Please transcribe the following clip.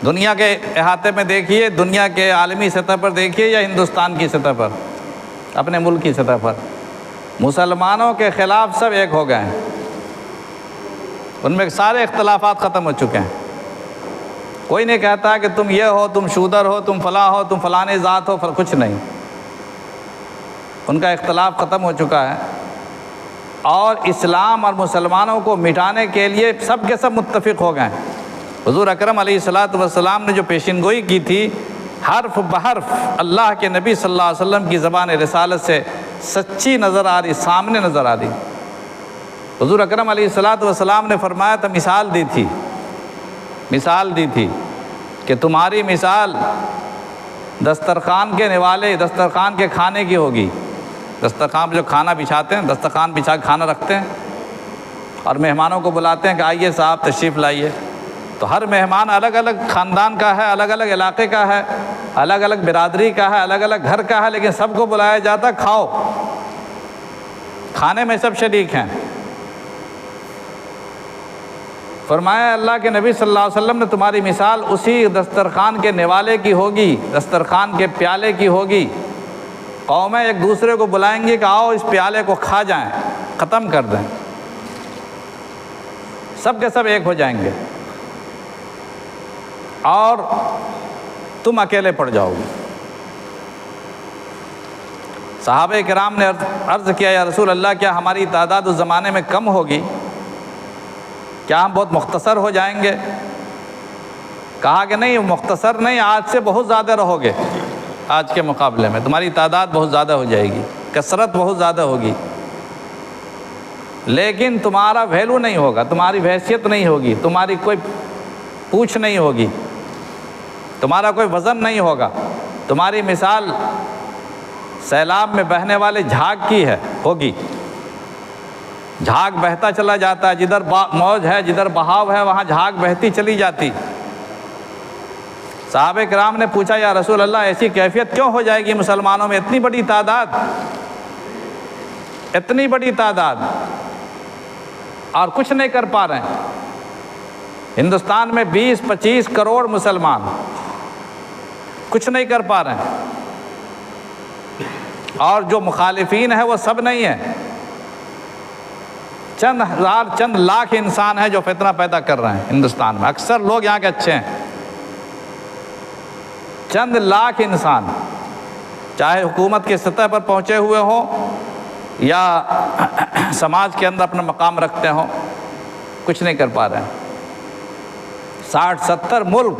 دنیا کے احاطے میں دیکھیے، دنیا کے عالمی سطح پر دیکھیے یا ہندوستان کی سطح پر، اپنے ملک کی سطح پر، مسلمانوں کے خلاف سب ایک ہو گئے ہیں، ان میں سارے اختلافات ختم ہو چکے ہیں۔ کوئی نہیں کہتا کہ تم یہ ہو، تم شودر ہو، تم فلاں ہو، تم فلاں ذات ہو، کچھ نہیں، ان کا اختلاف ختم ہو چکا ہے، اور اسلام اور مسلمانوں کو مٹانے کے لیے سب کے سب متفق ہو گئے ہیں۔ حضور اکرم علیہ الصلاۃ والسلام نے جو پیشین گوئی کی تھی، حرف بحرف اللہ کے نبی صلی اللہ علیہ وسلم کی زبان رسالت سے سچی نظر آ رہی، سامنے نظر آ رہی۔ حضور اکرم علیہ الصلاۃ والسلام نے فرمایا تھا، مثال دی تھی کہ تمہاری مثال دسترخوان کے نوالے، دسترخوان کے کھانے کی ہوگی۔ دسترخوان پہ جو کھانا بچھاتے ہیں، دسترخوان بچھا کے کھانا رکھتے ہیں اور مہمانوں کو بلاتے ہیں کہ آئیے صاحب تشریف لائیے، تو ہر مہمان الگ الگ خاندان کا ہے، الگ الگ علاقے کا ہے، الگ الگ برادری کا ہے، الگ الگ گھر کا ہے، لیکن سب کو بلایا جاتا ہے، کھاؤ، کھانے میں سب شریک ہیں۔ فرمایا اللہ کے نبی صلی اللہ علیہ وسلم نے تمہاری مثال اسی دسترخوان کے نوالے کی ہوگی، دسترخوان کے پیالے کی ہوگی۔ قومیں ایک دوسرے کو بلائیں گی کہ آؤ اس پیالے کو کھا جائیں، ختم کر دیں، سب کے سب ایک ہو جائیں گے، اور تم اکیلے پڑ جاؤ گے۔ صحابہ کرام نے عرض کیا یا رسول اللہ، کیا ہماری تعداد اس زمانے میں کم ہوگی؟ کیا ہم بہت مختصر ہو جائیں گے؟ کہا کہ نہیں، مختصر نہیں، آج سے بہت زیادہ رہو گے، آج کے مقابلے میں تمہاری تعداد بہت زیادہ ہو جائے گی، کثرت بہت زیادہ ہوگی، لیکن تمہارا ویلو نہیں ہوگا، تمہاری حیثیت نہیں ہوگی، تمہاری کوئی پوچھ نہیں ہوگی، تمہارا کوئی وزن نہیں ہوگا، تمہاری مثال سیلاب میں بہنے والے جھاگ کی ہوگی۔ جھاگ بہتا چلا جاتا ہے، جدھر موج ہے، جدھر بہاؤ ہے، وہاں جھاگ بہتی چلی جاتی۔ صحابہ کرام نے پوچھا یا رسول اللہ، ایسی کیفیت کیوں ہو جائے گی مسلمانوں میں، اتنی بڑی تعداد اور کچھ نہیں کر پا رہے ہیں؟ ہندوستان میں 20-25 کروڑ مسلمان کچھ نہیں کر پا رہے ہیں، اور جو مخالفین ہیں وہ سب نہیں ہیں، چند ہزار چند لاکھ انسان ہیں جو فتنہ پیدا کر رہے ہیں ہندوستان میں۔ اکثر لوگ یہاں کے اچھے ہیں، چند لاکھ انسان، چاہے حکومت کی سطح پر پہنچے ہوئے ہوں یا سماج کے اندر اپنا مقام رکھتے ہوں، کچھ نہیں کر پا رہے ہیں۔ 60-70 ملک